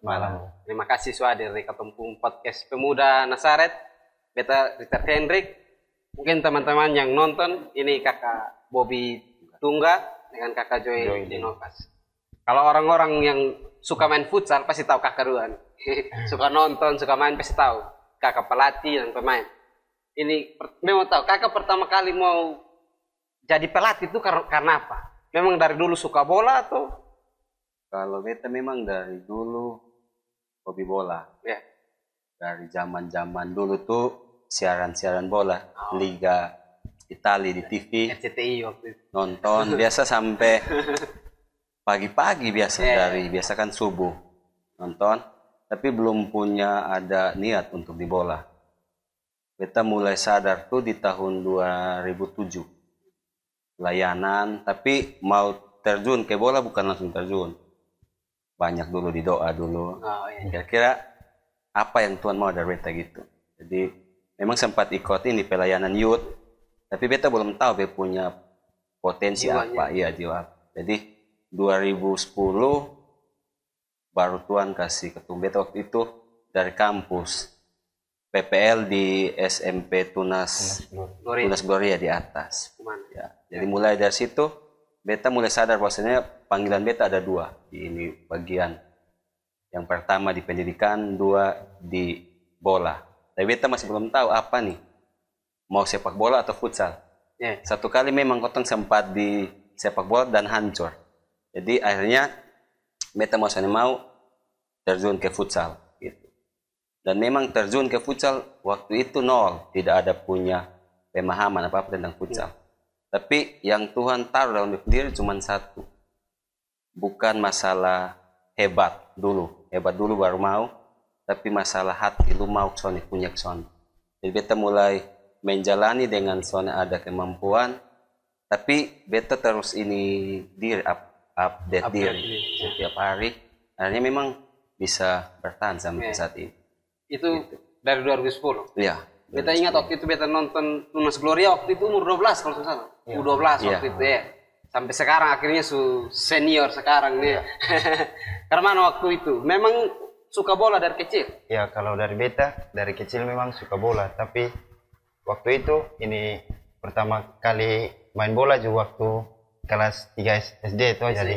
malam. Terima kasih sudah hadir di Ketumpung Podcast Pemuda Nasaret. Beta Richard Hendrik. Mungkin teman-teman yang nonton, ini kakak Bobby Tungga dengan kakak Joy Dinokas. Kalau orang-orang yang suka main futsal pasti tahu kakak Ruan. Suka nonton, suka main pasti tahu. Kakak pelatih dan pemain. Ini memang tahu, kakak pertama kali mau jadi pelatih itu karena apa? Memang dari dulu suka bola atau? Kalau beta memang dari dulu hobi bola. Ya. Dari zaman-zaman dulu tuh siaran-siaran bola, Liga Italia di TV. RCTI waktu itu. Nonton biasa sampai pagi-pagi biasa kan subuh nonton, tapi belum punya ada niat untuk di bola. Beta mulai sadar tuh di tahun 2007. Layanan, tapi mau terjun ke bola bukan langsung terjun. Banyak dulu di doa dulu. Kira-kira apa yang Tuhan mau dari beta gitu. Jadi memang sempat ikut ini pelayanan youth, tapi beta belum tahu beta punya potensi apa. Iya, jiwa. Jadi 2010 baru Tuhan kasih ketemu beta waktu itu dari kampus PPL di SMP Tunas Gloria di atas. Ya, jadi mulai dari situ beta mulai sadar bahwasanya panggilan beta ada dua di ini bagian. Yang pertama di pendidikan, dua di bola. Tapi beta masih belum tahu apa nih, mau sepak bola atau futsal. Satu kali memang kotong sempat di sepak bola dan hancur. Jadi akhirnya beta mau terjun ke futsal gitu. Dan memang terjun ke futsal waktu itu nol, tidak ada punya pemahaman apa-apa tentang futsal. Tapi yang Tuhan taruh dalam diri cuma satu. Bukan masalah hebat dulu baru mau, tapi masalah hati, lu mau punya son. Jadi beta mulai menjalani dengan son ada kemampuan, tapi beta terus ini update diri setiap hari. Akhirnya memang bisa bertahan sampai saat ini. Itu gitu. Dari 2010? Iya. Beta ingat waktu itu beta nonton Tunas Gloria waktu itu umur 12 kalau tidak salah. U12 waktu itu ya. Sampai sekarang akhirnya senior sekarang nih. Karena mana waktu itu? Memang suka bola dari kecil? Ya, kalau dari beta, dari kecil memang suka bola. Tapi waktu itu ini pertama kali main bola juga waktu kelas 3 SD itu. Jadi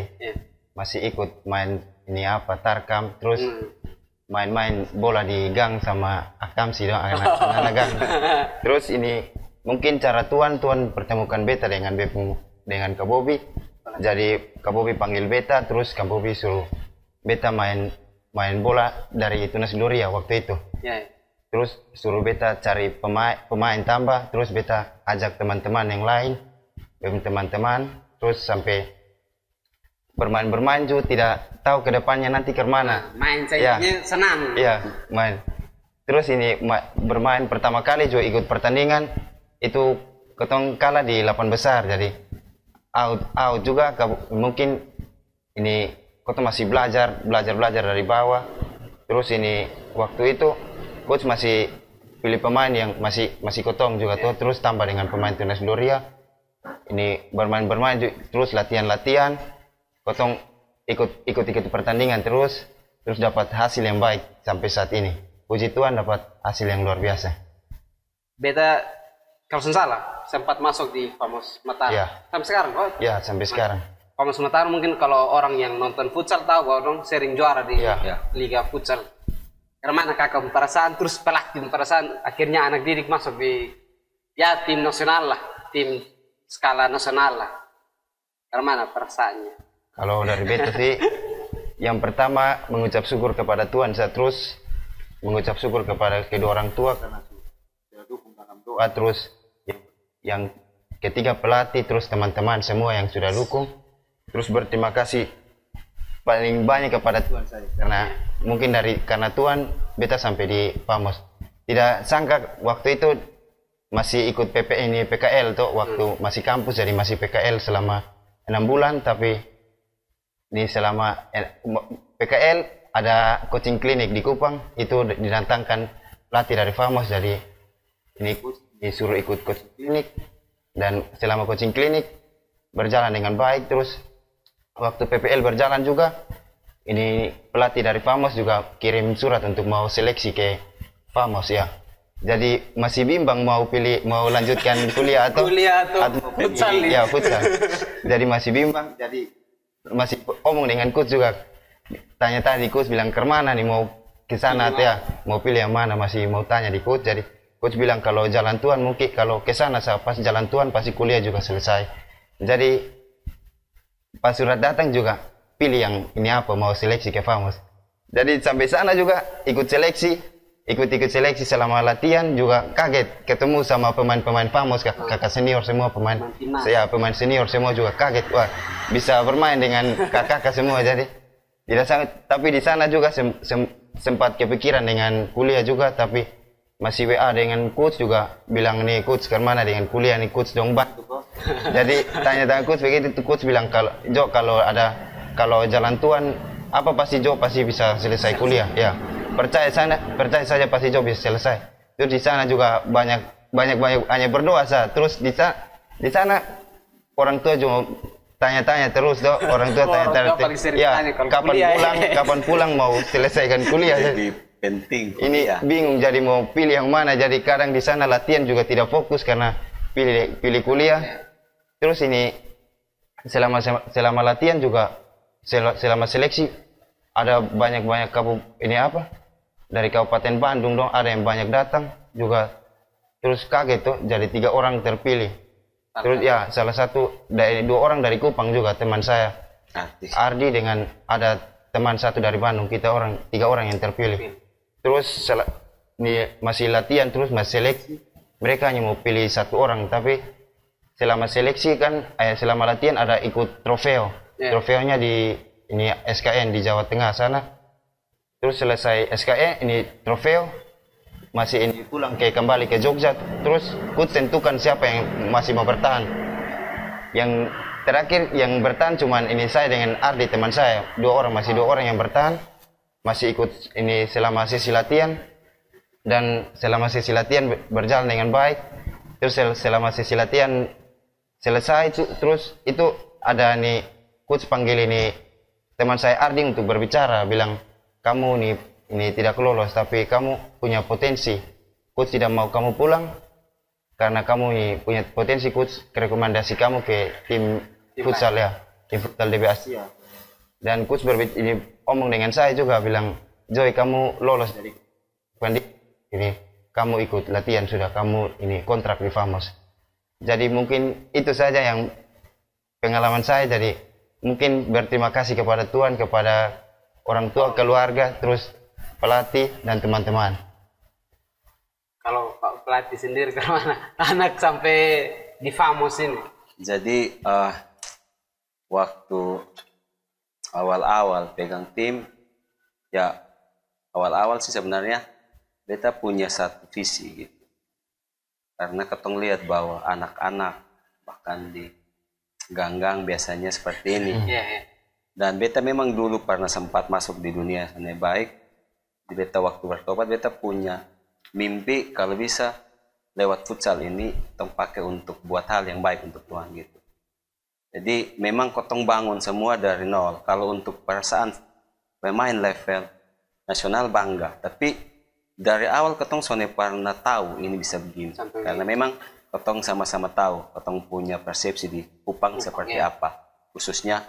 masih ikut main ini tarkam. Terus main-main bola di gang sama Akamsi dong, anak-anak gang. Terus ini mungkin cara Tuhan pertemukan beta dengan Kak Bobby. Jadi Kak Bobby panggil beta, terus Kak Bobby suruh beta main bola dari Tunas Gloria waktu itu. Terus suruh beta cari pemain tambah, terus beta ajak teman-teman yang lain, teman-teman, terus sampai bermain juga tidak tahu ke depannya nanti ke mana. Main saja senang. Iya, main. Terus ini bermain pertama kali juga ikut pertandingan itu ketong kalah di 8 besar, jadi out juga. Mungkin ini ketong masih belajar dari bawah. Terus ini waktu itu coach masih pilih pemain yang masih ketong juga tuh, terus tambah dengan pemain Tunas Gloria. Ini bermain terus latihan. Kotong ikut pertandingan terus dapat hasil yang baik sampai saat ini. Puji Tuhan dapat hasil yang luar biasa. Beta kalau salah sempat masuk di Famos Mataram. Sampai sekarang sampai sekarang. Famos Mataram mungkin kalau orang yang nonton futsal tahu bahwa orang sering juara di Liga Futsal. Karena kakak perasaan terus pelatih perasaan akhirnya anak didik masuk di tim nasional lah, tim skala nasional lah. Karena perasaannya? Kalau dari beta sih, yang pertama mengucap syukur kepada Tuhan, saya terus mengucap syukur kepada kedua orang tua karena sudah dukung dalam doa, terus yang ketiga pelatih, terus teman-teman semua yang sudah dukung, terus berterima kasih paling banyak kepada Tuhan saja, karena mungkin karena Tuhan beta sampai di Famos. Tidak sangka waktu itu masih ikut PKL tuh, waktu masih kampus, jadi masih PKL selama 6 bulan, tapi ini selama PKL ada coaching klinik di Kupang, itu didatangkan pelatih dari Famos, jadi ini disuruh ikut coaching klinik, dan selama coaching klinik berjalan dengan baik. Terus waktu PPL berjalan juga, ini pelatih dari Famos juga kirim surat untuk mau seleksi ke Famos ya. Jadi masih bimbang mau lanjutkan kuliah atau futsal. Ya, futsal. Jadi masih bimbang, jadi masih omong dengan coach juga. Tanya tadi coach bilang ke mana nih mau ke sana ya, mau pilih yang mana, masih mau tanya di coach. Jadi coach bilang kalau jalan Tuhan mungkin kalau ke sana pas jalan Tuhan pasti kuliah juga selesai. Jadi pas surat datang juga pilih yang ini apa mau seleksi ke Famos. Jadi sampai sana juga ikut ikut seleksi selama latihan juga kaget ketemu sama pemain-pemain Famos, kakak senior semua pemain senior semua juga kaget, wah bisa bermain dengan kakak semua. Jadi tidak sangat, tapi di sana juga sempat kepikiran dengan kuliah juga, tapi masih WA dengan coach juga bilang nih coach kemana dengan kuliah nih coach dong bantu. Jadi tanya coach begitu, coach bilang kalau jalan Tuhan apa pasti Jo pasti bisa selesai kuliah ya, percaya saja pasti Jo bisa selesai. Terus di sana juga banyak hanya berdoa saja. Terus di sana orang tua cuma tanya-tanya terus orang tua tanya ya kapan pulang mau selesaikan kuliah. Jadi penting ini bingung jadi mau pilih yang mana, jadi kadang di sana latihan juga tidak fokus karena pilih kuliah. Terus ini selama latihan juga selama seleksi ada banyak dari Kabupaten Bandung dong, ada yang banyak datang juga. Terus kaget tuh jadi 3 orang terpilih. Terus ya salah satu dari 2 orang dari Kupang juga teman saya Ardi, dengan ada teman satu dari Bandung, kita 3 orang yang terpilih. Terus masih latihan terus masih seleksi, mereka hanya mau pilih 1 orang, tapi selama seleksi kan selama latihan ada ikut trofeo. Trofeonya di ini SKN di Jawa Tengah sana. Terus selesai SKN ini trofeo masih ini pulang kembali ke Jogja. Terus coach tentukan siapa yang masih mau bertahan. Yang terakhir yang bertahan cuman ini saya dengan Ardi teman saya, 2 orang, masih 2 orang yang bertahan, masih ikut ini selama sesi latihan. Dan selama sesi latihan berjalan dengan baik. Terus selama sesi latihan selesai terus itu ada nih coach panggil ini teman saya Ardi untuk berbicara, bilang kamu ini tidak lolos tapi kamu punya potensi. Coach tidak mau kamu pulang karena kamu ini punya potensi. Coach rekomendasi kamu ke tim futsal ya, tim futsal DB Asia. Dan coach ini omong dengan saya juga bilang, Joy kamu lolos dari ini, kamu ikut latihan sudah, kamu ini kontrak di Famos. Jadi mungkin itu saja yang pengalaman saya. Jadi mungkin berterima kasih kepada Tuhan, kepada orang tua, keluarga, terus pelatih dan teman-teman. Kalau Pak pelatih sendiri kemana anak sampai di Famos ini? Jadi waktu awal-awal pegang tim ya, awal-awal sih sebenarnya beta punya satu visi gitu, karena ketong lihat bahwa anak-anak bahkan di ganggang biasanya seperti ini. Dan beta memang dulu pernah sempat masuk di dunia sana baik. Di beta waktu bertobat beta punya mimpi kalau bisa lewat futsal ini tong pakai untuk buat hal yang baik untuk Tuhan gitu. Jadi memang kotong bangun semua dari nol. Kalau untuk perasaan pemain level nasional bangga, tapi dari awal kotong soalnya pernah tahu ini bisa begini. Karena memang kotong sama-sama tahu, kotong punya persepsi di Kupang seperti apa. Khususnya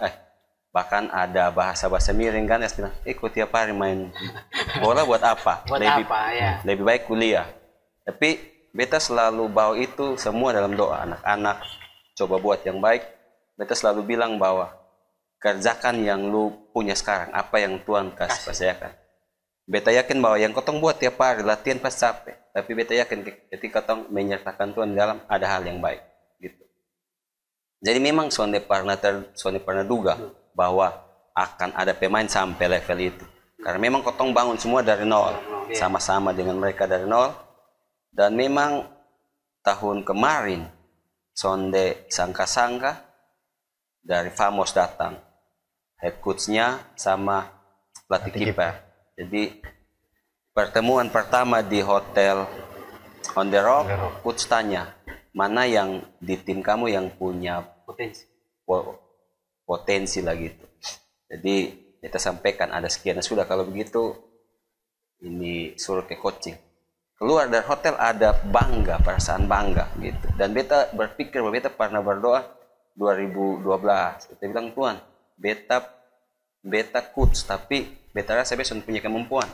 bahkan ada bahasa-bahasa miring kan, ya bilang, ikut tiap hari main bola buat apa? Lebih baik kuliah. Tapi beta selalu bawa itu semua dalam doa. Anak-anak coba buat yang baik. Beta selalu bilang bahwa kerjakan yang lu punya sekarang, apa yang Tuhan kasih percayakan. Beta yakin bahwa yang kotong buat tiap hari latihan pasti capek, tapi beta yakin ketika kotong menyertakan Tuhan dalam ada hal yang baik gitu. Jadi memang Sonde pernah duga bahwa akan ada pemain sampai level itu, karena memang kotong bangun semua dari nol, sama-sama dengan mereka dari nol. Dan memang tahun kemarin Sonde sangka-sangka dari Famos datang, head coach-nya sama pelatih kiper. Jadi pertemuan pertama di hotel On The Rock, coach tanya, mana yang di tim kamu yang punya potensi lah gitu. Jadi beta sampaikan ada sekian. Sudah kalau begitu ini suruh ke coaching. Keluar dari hotel ada bangga, perasaan bangga gitu. Dan beta berpikir bahwa beta pernah berdoa 2012. Beta bilang, Tuhan, beta coach, tapi beta rasa beson punya kemampuan.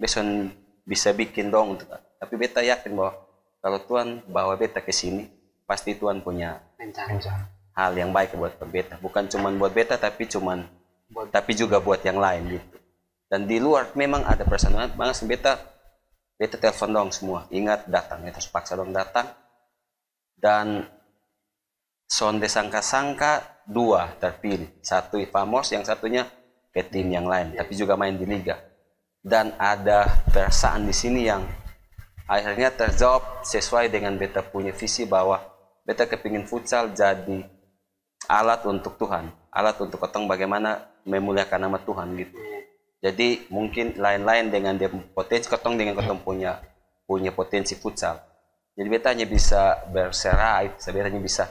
Beson bisa bikin dong untuk. Tapi beta yakin bahwa kalau Tuhan bawa beta ke sini, pasti Tuhan punya hal yang baik buat beta. Bukan cuma buat beta, tapi juga buat yang lain gitu. Dan di luar memang ada perasaan banget. Beta telepon dong semua, ingat datang, beta paksa dong datang. Dan sonde sangka-sangka 2 terpilih, 1 Famos, yang satunya ke tim yang lain, tapi juga main di liga. Dan ada perasaan di sini yang akhirnya terjawab sesuai dengan beta punya visi bahwa beta kepingin futsal jadi alat untuk Tuhan, alat untuk ketong bagaimana memuliakan nama Tuhan gitu. Jadi mungkin lain-lain dengan dia potensi ketong dengan ketong punya potensi futsal. Jadi beta hanya bisa berserai, beta hanya bisa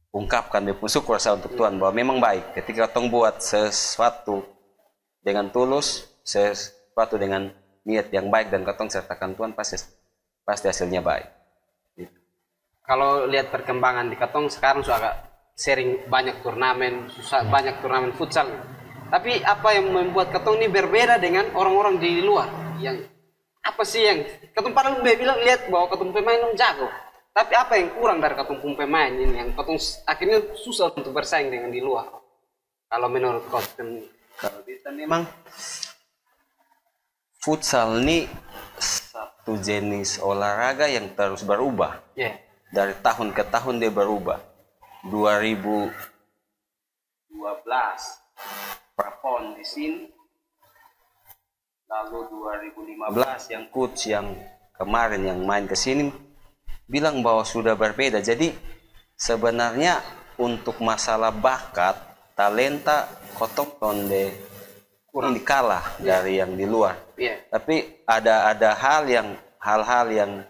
ungkapkan dia syukur saya untuk Tuhan bahwa memang baik ketika ketong buat sesuatu dengan tulus, sesuatu dengan niat yang baik dan ketong sertakan Tuhan, pasti hasilnya baik. Gitu. Kalau lihat perkembangan di ketong sekarang sudah agak sering banyak turnamen, banyak turnamen futsal. Tapi apa yang membuat ketong ini berbeda dengan orang-orang di luar? Yang apa sih yang ketong padahal bilang lihat bahwa ketong pemain jago. Tapi apa yang kurang dari ketong pemain ini yang ketong akhirnya susah untuk bersaing dengan di luar? Kalau menurut coach, kalau kita memang futsal ini satu jenis olahraga yang terus berubah. Yeah. Dari tahun ke tahun dia berubah. 2012 Prapon di sini, lalu 2015 yang coach yang kemarin yang main ke sini bilang bahwa sudah berbeda. Jadi sebenarnya untuk masalah bakat, talenta, kotong tonde kurang dikalah dari yang di luar. Tapi ada hal-hal yang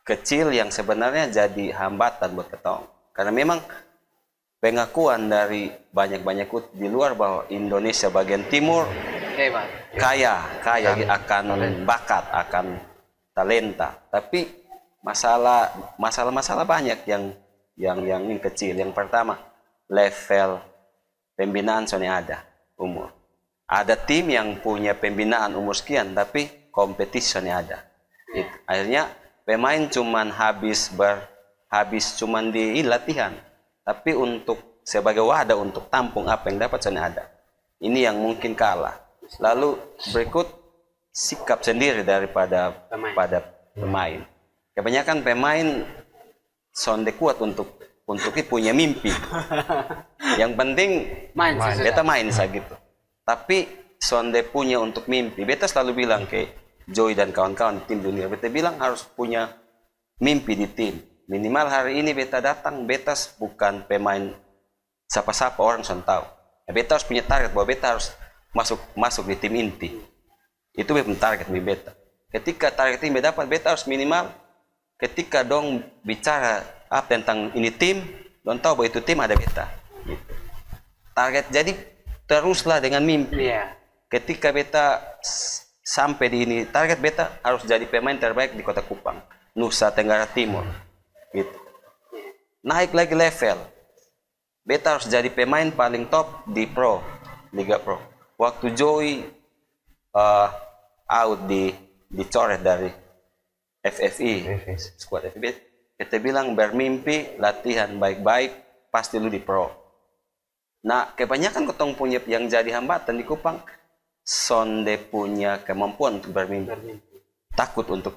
kecil yang sebenarnya jadi hambatan buat ketong. Karena memang pengakuan dari banyak di luar bahwa Indonesia bagian timur kaya akan bakat, akan talenta. Tapi masalah banyak yang ini kecil. Yang pertama, level pembinaan soalnya ada umur. Ada tim yang punya pembinaan umur sekian, tapi kompetisinya ada. Akhirnya pemain cuman habis cuman di latihan. Tapi untuk sebagai wadah untuk tampung apa yang dapat sana ada. Ini yang mungkin kalah. Lalu berikut sikap sendiri daripada pemain. Kebanyakan pemain sonde kuat untuk punya mimpi. Yang penting beta main saja gitu. Tapi sonde punya untuk mimpi. Beta selalu bilang ke Joy dan kawan-kawan di tim dunia. Beta bilang harus punya mimpi di tim. Minimal hari ini beta datang, beta bukan pemain siapa-siapa, orang sudah tahu. Beta harus punya target bahwa beta harus masuk di tim inti. Itu bukan target beta. Ketika target ini beta dapat, beta harus minimal ketika dong bicara tentang ini tim, dong tahu bahwa itu tim ada beta. Gitu. Target jadi teruslah dengan mimpi. Ketika beta sampai di ini, target beta harus jadi pemain terbaik di Kota Kupang, Nusa Tenggara Timur. Gitu. Naik lagi level. Beta harus jadi pemain paling top di Pro, Liga Pro. Waktu Joey out dicoret dari FFI, skuad FFI, kita bilang bermimpi, latihan baik-baik, pasti lu di Pro. Nah, kebanyakan ketong punya yang jadi hambatan di Kupang, sonde punya kemampuan untuk bermimpi. Takut untuk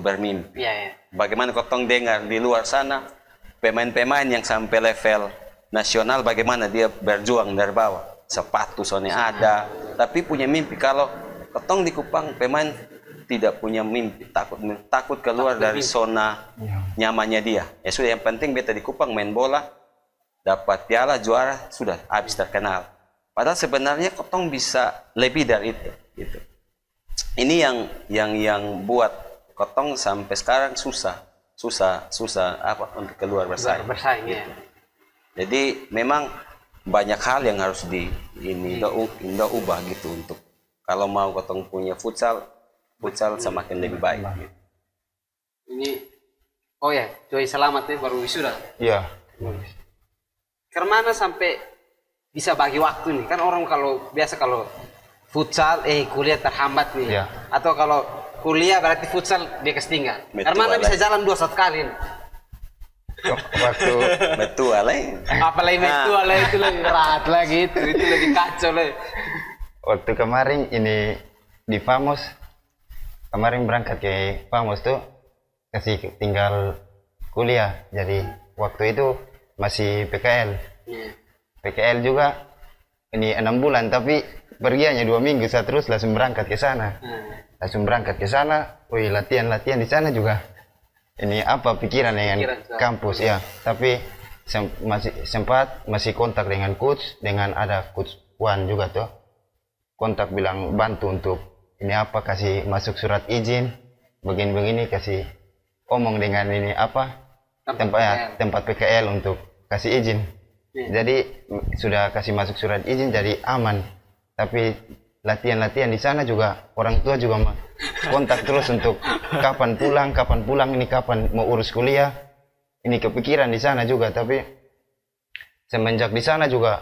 bermimpi. Bagaimana ketong dengar di luar sana pemain-pemain yang sampai level nasional, bagaimana dia berjuang dari bawah, sepatu soalnya ada, tapi punya mimpi. Kalau ketong di Kupang pemain tidak punya mimpi, takut keluar dari zona nyamannya dia. Ya sudah, yang penting beta di Kupang main bola, dapat piala, juara, sudah habis terkenal. Padahal sebenarnya ketong bisa lebih dari itu. Gitu. Ini yang buat ketong sampai sekarang susah untuk keluar bersaing. Gitu. Jadi memang banyak hal yang harus indah ubah gitu untuk kalau mau ketong punya futsal semakin lebih baik gitu. Ini oh ya, Joy selamat nih baru wisuda. Iya. Kemana sampai bisa bagi waktu nih? Kan orang kalau biasa kalau futsal kuliah terhambat nih. Iya. Atau kalau kuliah berarti futsal dia ketinggal. Kemana bisa jalan 2 kali nih? Waktu betul alay. Apalagi betul alay itu lebih berat lagi itu lebih kacau lah. Waktu kemarin ini di Famos, kemarin berangkat ke Famos tuh kasih tinggal kuliah. Jadi waktu itu masih PKL. PKL juga ini 6 bulan tapi pergiannya 2 minggu saya terus langsung berangkat ke sana. Wih latihan di sana juga. Ini apa pikiran dengan kampus ya, tapi masih kontak dengan coach, dengan ada coach Wan juga tuh kontak bilang bantu untuk ini apa kasih masuk surat izin begini kasih omong dengan ini apa tempat PKL untuk kasih izin. Jadi sudah kasih masuk surat izin jadi aman, tapi latihan di sana juga orang tua juga kontak terus untuk kapan pulang ini kapan mau urus kuliah, ini kepikiran di sana juga. Tapi semenjak di sana juga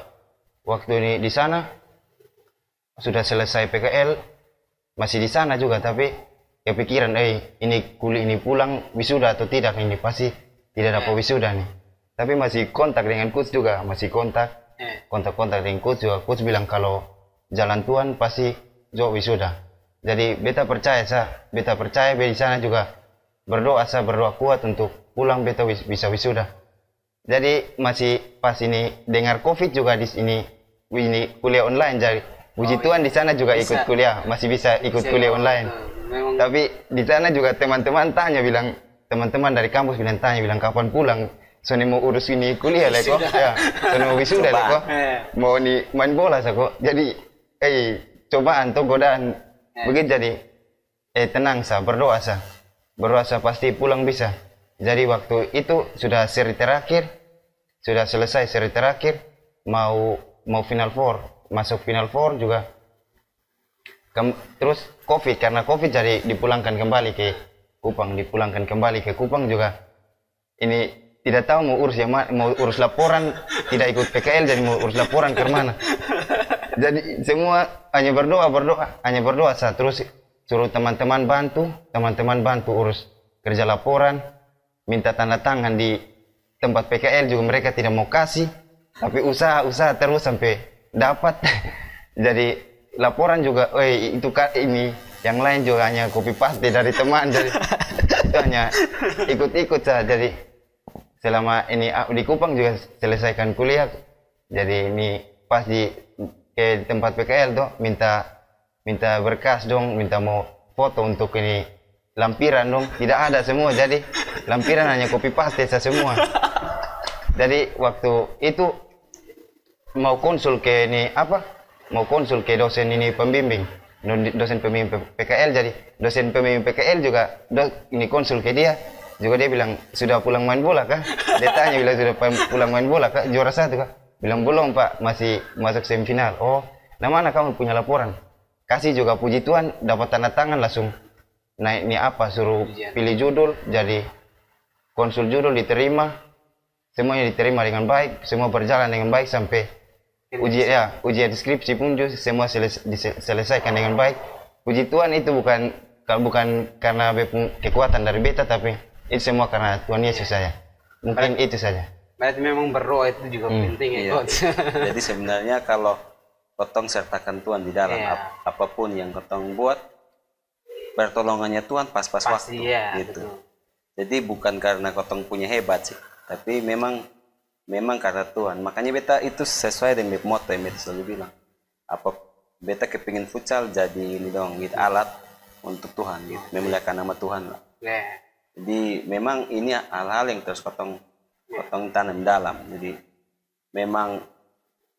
waktu ini di sana sudah selesai PKL masih di sana juga tapi kepikiran ini kuliah ini pulang wisuda atau tidak, ini pasti tidak dapat wisuda nih. Tapi masih kontak dengan coach juga, kontak dengan coach juga. Coach bilang kalau jalan Tuhan pasti jo wisuda. Jadi beta percaya di sana juga berdoa kuat untuk pulang beta bisa wisuda. Jadi masih pas ini dengar Covid juga di sini ini kuliah online, jadi puji Tuhan di sana juga ikut kuliah, masih bisa ikut kuliah online. Tapi di sana juga teman-teman dari kampus bilang kapan pulang? Soalnya mau urus ini kuliah lah kok. Ya, soalnya mau wisuda lah kok. Mau main bola kok. Jadi cobaan atau godaan begitu jadi tenang berdoa pasti pulang bisa. Jadi waktu itu sudah seri terakhir, sudah selesai seri terakhir, mau final four, masuk final four juga. Terus Covid, karena Covid jadi dipulangkan kembali ke Kupang juga. Ini tidak tahu mau urus laporan, tidak ikut PKL jadi mau urus laporan ke mana. Jadi semua hanya berdoa terus suruh teman-teman bantu urus kerja laporan, minta tanda tangan di tempat PKL juga mereka tidak mau kasih, tapi usaha terus sampai dapat. Jadi laporan juga itu ini yang lain juga hanya copy paste dari teman, jadi itu hanya ikut saja. Jadi selama ini di Kupang juga selesaikan kuliah, jadi ini pas ke tempat PKL tuh minta berkas dong, minta mau foto untuk ini lampiran dong, tidak ada semua, jadi lampiran hanya copy paste semua. Jadi waktu itu mau konsul ke dosen ini dosen pembimbing PKL, jadi dosen pembimbing PKL juga ini konsul ke dia bilang sudah pulang main bola kah? Dia tanya bilang sudah pulang main bola kah? Juara 1 kah? Bilang belum Pak, masih masuk semifinal. Oh, nah mana kamu punya laporan? Kasih juga puji Tuhan, dapat tanda tangan langsung naik ini suruh pilih judul, jadi konsul judul diterima, semuanya diterima dengan baik, semua berjalan dengan baik sampai ujian deskripsi pun juga semua diselesaikan dengan baik. Puji Tuhan itu bukan karena kekuatan dari beta, tapi itu semua karena Tuhan Yesus saja. Mungkin itu saja. Berarti memang berdoa itu juga penting ya, Coach. Jadi sebenarnya kalau kotong sertakan Tuhan di dalam apapun yang kotong buat, pertolongannya Tuhan pas-pas waktu gitu. Betul. Jadi bukan karena kotong punya hebat sih, tapi memang karena Tuhan. Makanya beta itu sesuai dengan motto yang beta selalu bilang. Beta kepingin futsal jadi ini dong, gitu, alat untuk Tuhan gitu, memuliakan nama Tuhan lah. Jadi memang ini hal-hal yang terus kotong tanam dalam. Jadi memang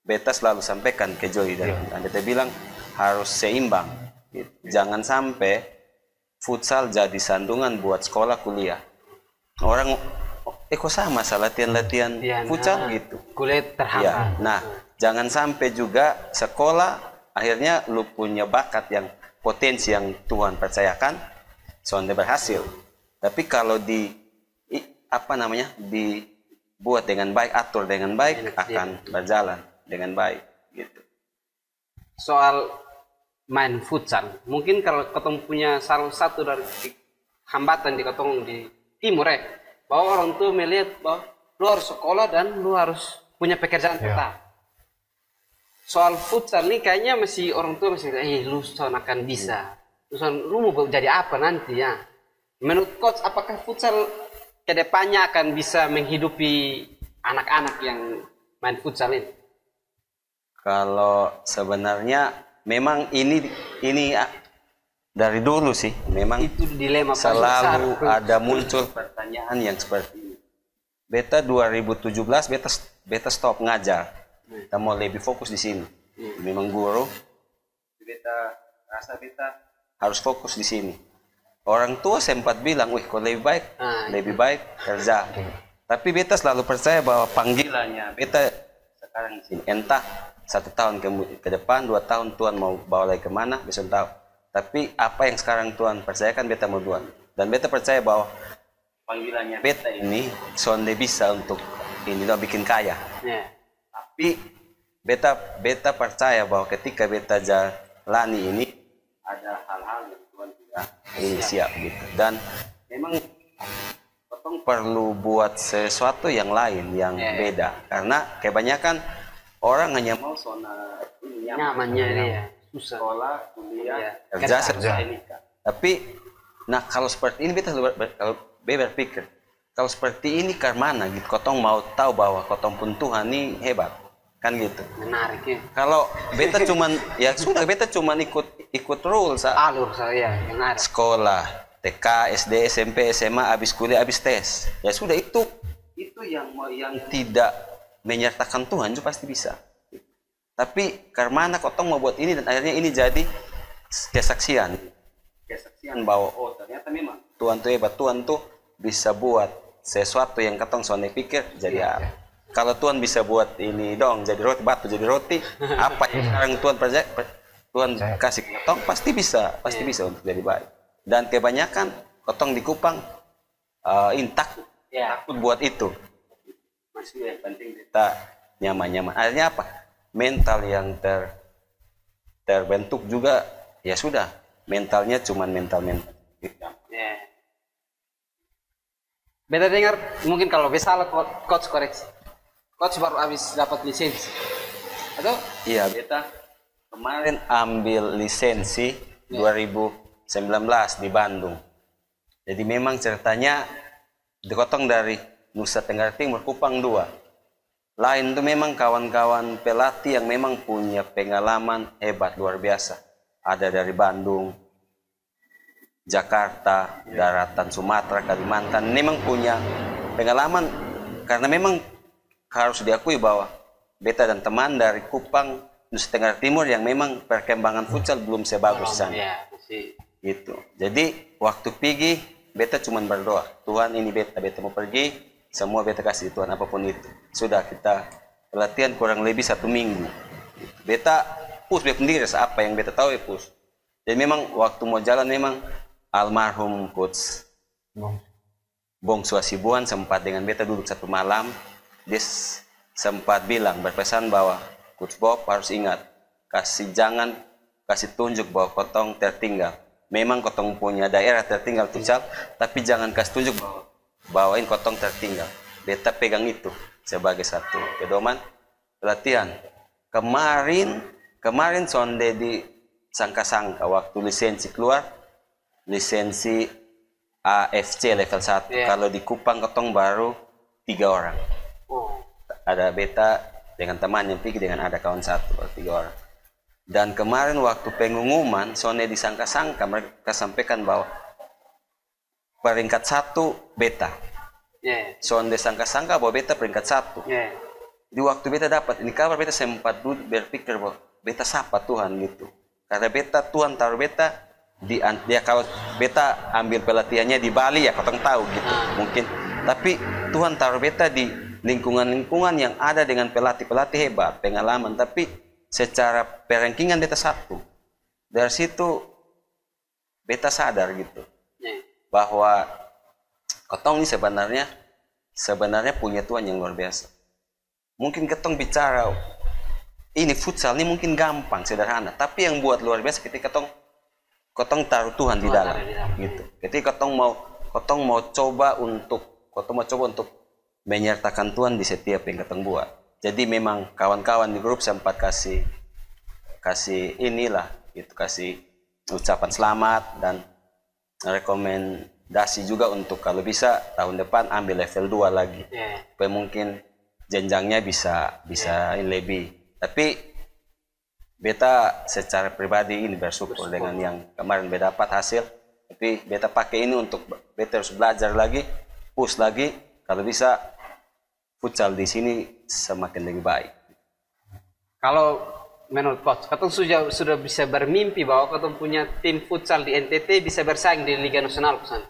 beta selalu sampaikan ke Joy dan beta bilang harus seimbang gitu. Jangan sampai futsal jadi sandungan buat sekolah kuliah. Orang kok sama latihan futsal gitu. Kuliah terhambat. Nah, jangan sampai juga sekolah akhirnya lu punya bakat yang potensi yang Tuhan percayakan sonde berhasil. Tapi kalau dibuat dengan baik, atur dengan baik, akan berjalan dengan baik gitu. Soal main futsal, mungkin kalau ketemu punya salah satu dari hambatan di ketemu di timur bahwa orang tua melihat bahwa lu harus sekolah dan lu harus punya pekerjaan tetap. Soal futsal nih kayaknya masih orang tua masih lu akan bisa. Lu mau jadi apa nanti ya? Menurut coach, apakah futsal kedepannya akan bisa menghidupi anak-anak yang main futsal ini? Kalau sebenarnya memang ini dari dulu sih memang itu dilema selalu ada muncul pertanyaan yang seperti ini. Beta 2017 beta stop ngajar. Kita mau lebih fokus di sini. Memang guru. Beta rasa beta harus fokus di sini. Orang tua sempat bilang, "Wih, kok lebih baik kerja." Tapi beta selalu percaya bahwa panggilannya beta sekarang di sini. Entah 1 tahun ke depan, 2 tahun Tuhan mau bawa lagi kemana, besok tahu. Tapi apa yang sekarang Tuhan percayakan beta mau buat. Dan beta percaya bahwa panggilannya beta ini sonde bisa untuk ini bikin kaya. Tapi beta percaya bahwa ketika beta jalani ini ada hal-hal yang Tuhan tidak ini siap gitu. Dan memang potong perlu buat sesuatu yang lain yang beda, karena kebanyakan orang hanya mau zona nyamannya dia. Susah. Sekolah, kuliah, kerja, selesai nikah. Tapi kalau seperti ini beta kalau berpikir kalau seperti ini karena gitu kotong mau tahu bahwa kotong pun Tuhan ini hebat. Kan gitu. Menarik ya. Kalau beta cuman beta cuman ikut rules alur saya yang ada. Sekolah, TK, SD, SMP, SMA, habis kuliah, habis tes. Ya sudah itu yang tidak menyertakan Tuhan itu pasti bisa. Tapi karena kotong mau buat ini dan akhirnya ini jadi kesaksian bahwa ternyata memang Tuhan tuh hebat, Tuhan tuh bisa buat sesuatu yang kotong soalnya pikir jadi apa. Kalau Tuhan bisa buat ini dong jadi roti, batu jadi roti, apa yang sekarang Tuhan kasih kotong pasti bisa untuk jadi baik. Dan kebanyakan kotong di Kupang takut buat itu. Masih yang penting kita nyaman-nyaman. Akhirnya apa? Mental yang terbentuk juga ya sudah. Mentalnya cuman mental. Beta dengar mungkin kalau salah coach koreksi. Coach baru habis dapat lisensi. Atau? Iya, beta kemarin ambil lisensi 2019 di Bandung. Jadi memang ceritanya dikotong dari Nusa Tenggara Timur, Kupang 2. Lain itu memang kawan-kawan pelatih yang memang punya pengalaman hebat luar biasa. Ada dari Bandung, Jakarta, daratan Sumatera, Kalimantan. Memang punya pengalaman karena memang harus diakui bahwa beta dan teman dari Kupang, Nusa Tenggara Timur yang memang perkembangan futsal belum sebagus sana. Gitu. Jadi waktu pergi beta cuma berdoa, Tuhan ini beta mau pergi, semua beta kasih Tuhan apapun itu. Sudah kita latihan kurang lebih 1 minggu. Beta push beta sendiri apa yang beta tahu push. Jadi memang waktu mau jalan memang almarhum coach Bong Suasibuan sempat dengan beta duduk 1 malam. Dia sempat bilang berpesan bahwa Coach Bob harus ingat kasih tunjuk bahwa kotong tertinggal. Memang kotong punya daerah tertinggal futsal, tapi jangan kasih tunjuk bahwa ini kotong tertinggal. Beta pegang itu sebagai satu pedoman latihan. Kemarin sonde di sangka-sangka waktu lisensi keluar, lisensi AFC level 1. Kalau di Kupang kotong baru 3 orang. Ada beta dengan teman yang pergi dengan ada kawan 1 atau 3 orang. Dan kemarin waktu pengumuman sonde disangka-sangka mereka sampaikan bahwa peringkat 1 beta. Sonde sangka-sangka bahwa beta peringkat 1. Di waktu beta dapat ini kabar beta sempat berpikir bahwa beta sapa Tuhan gitu. Karena beta Tuhan taruh beta dia kalau beta ambil pelatihannya di Bali ya kotong tahu gitu mungkin. Tapi Tuhan taruh beta di lingkungan-lingkungan yang ada dengan pelatih-pelatih hebat, pengalaman, tapi secara perankingan beta satu. Dari situ beta sadar gitu bahwa ketong ini sebenarnya punya Tuhan yang luar biasa. Mungkin ketong bicara ini futsal ini mungkin gampang, sederhana, tapi yang buat luar biasa ketika ketong taruh Tuhan di dalam gitu. Ketika ketong mau coba untuk menyertakan Tuhan di setiap yang ketong buat. Jadi memang kawan-kawan di grup sempat kasih inilah gitu, kasih ucapan selamat dan rekomendasi juga untuk kalau bisa tahun depan ambil level 2 lagi. Supaya mungkin jenjangnya bisa lebih. Tapi beta secara pribadi ini bersyukur dengan yang kemarin beta dapat hasil. Tapi beta pakai ini untuk beta harus belajar lagi, push lagi. Kalau bisa futsal di sini semakin lebih baik. Kalau menurut coach, ketong sudah bisa bermimpi bahwa ketong punya tim futsal di NTT bisa bersaing di Liga Nasional pesan.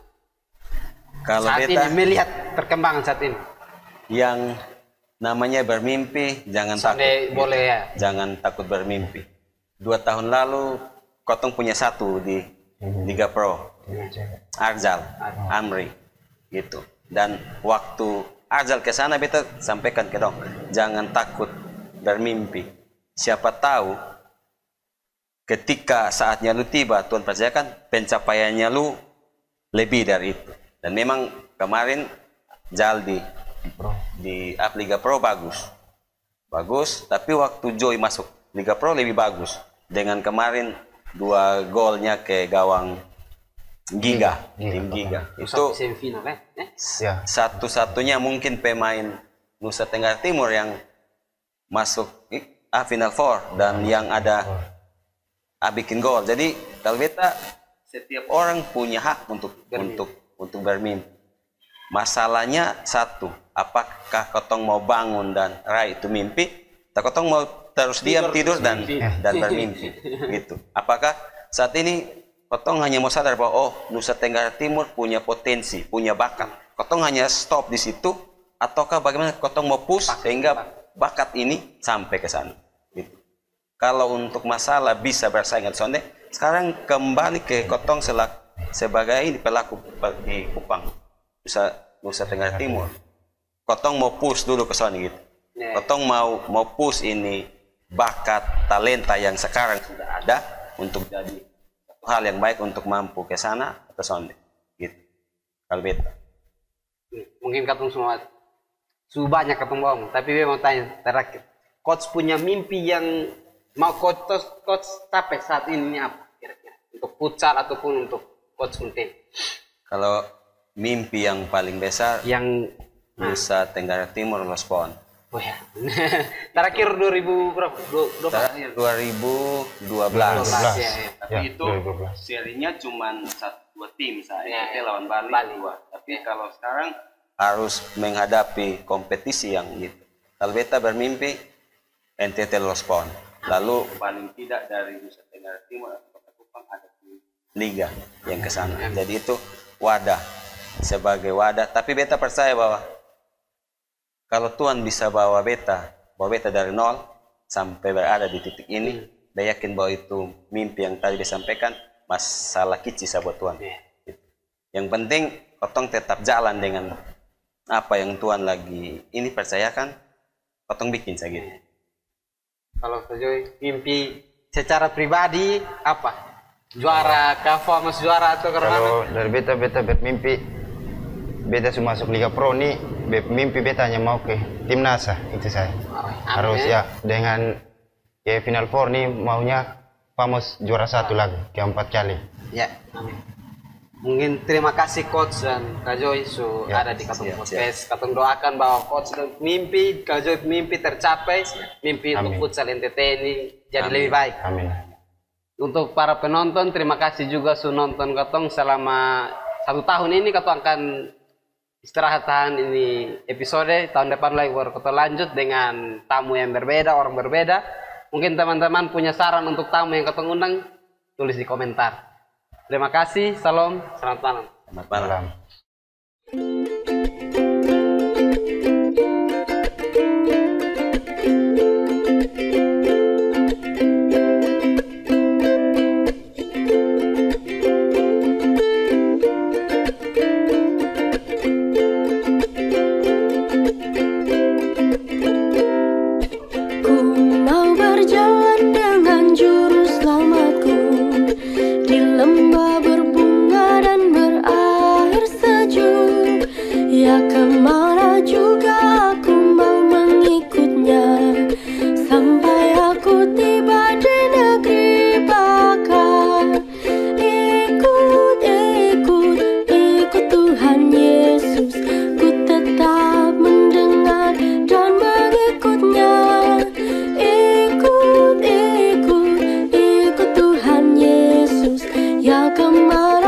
Kalau saat beta ini melihat perkembangan saat ini. Yang namanya bermimpi, jangan Sampai takut. Boleh ya. Jangan takut bermimpi. 2 tahun lalu ketong punya satu di Liga Pro, Arzal, Amri, gitu. Dan waktu Arzal ke sana beta sampaikan ke dong, jangan takut bermimpi. Siapa tahu ketika saatnya lu tiba, Tuhan percayakan pencapaiannya lu lebih dari itu. Dan memang kemarin Jal di Liga Pro bagus, tapi waktu Joy masuk Liga Pro lebih bagus. Dengan kemarin 2 golnya ke gawang Giga, tim Giga. Itu semifinal Ya. satu-satunya mungkin pemain Nusa Tenggara Timur yang masuk Final Four dan yang ada bikin gol. Jadi kalau beta setiap orang punya hak untuk bermimpi. Masalahnya satu, apakah ketong mau bangun dan raih itu mimpi, atau ketong mau terus diam tidur dan bermimpi gitu. Apakah saat ini ketong hanya mau sadar bahwa Nusa Tenggara Timur punya potensi, punya bakat. Ketong hanya stop di situ, ataukah bagaimana ketong mau push sehingga bakat ini sampai ke sana gitu. Kalau untuk masalah bisa bersaing atau sonde, sekarang kembali ke ketong sebagai pelaku di Kupang Nusa Tenggara Timur. Ketong mau push dulu ke sana gitu. Ketong mau push ini bakat, talenta yang sekarang sudah ada untuk jadi satu hal yang baik untuk mampu ke sana atau sonde gitu. Kalau beta. Mungkin ketong semua banyak ketemu bang, tapi gue mau tanya terakhir, coach punya mimpi yang mau coach capai saat ini apa kira-kira untuk futsal ataupun untuk coach tim? Kalau mimpi yang paling besar yang Nusa Tenggara Timur lolos PON. Oh ya. Terakhir 2000 berapa? 2012. Ya. Tapi itu serinya cuma 2 tim saya lawan Bali 2. Tapi kalau sekarang harus menghadapi kompetisi yang gitu. Kalau beta bermimpi NTT lolos PON. Lalu paling tidak dari Nusa Tenggara Timur atau Kota Kupang ada liga yang ke sana. Jadi itu wadah, sebagai wadah. Tapi beta percaya bahwa kalau Tuhan bisa bawa beta dari nol sampai berada di titik ini, saya yakin bahwa itu mimpi yang tadi disampaikan, masalah kicik buat Tuhan. Yang penting kotong tetap jalan dengan apa yang Tuhan lagi ini percayakan, kotong bikin saja gitu. Kalau Joy, mimpi secara pribadi apa? Juara, mas juara atau karena? Kalau dari beta bermimpi beta sudah masuk Liga Pro nih, mimpi beta hanya mau ke timnas itu saya. Harus ya dengan Final Four nih maunya Pamos juara 1 lagi ke 4 kali. Ya. Mungkin terima kasih coach dan Kak Joy ada di Katong Podcast. Katong doakan bahwa coach dan mimpi Kak Joy mimpi tercapai, mimpi untuk futsal NTT ini jadi lebih baik. Amin. Untuk para penonton, terima kasih juga sudah nonton Katong selama 1 tahun ini. Katong akan istirahat tahan ini episode. Tahun depan lagi baru Katong lanjut dengan tamu yang berbeda, orang berbeda. Mungkin teman-teman punya saran untuk tamu yang Katong undang, tulis di komentar. Terima kasih, salam, selamat malam. Selamat malam. Ya kemana juga aku mau mengikutnya, sampai aku tiba di negeri bakar. Ikut, ikut, ikut Tuhan Yesus, ku tetap mendengar dan mengikutnya. Ikut, ikut, ikut Tuhan Yesus, ya kemana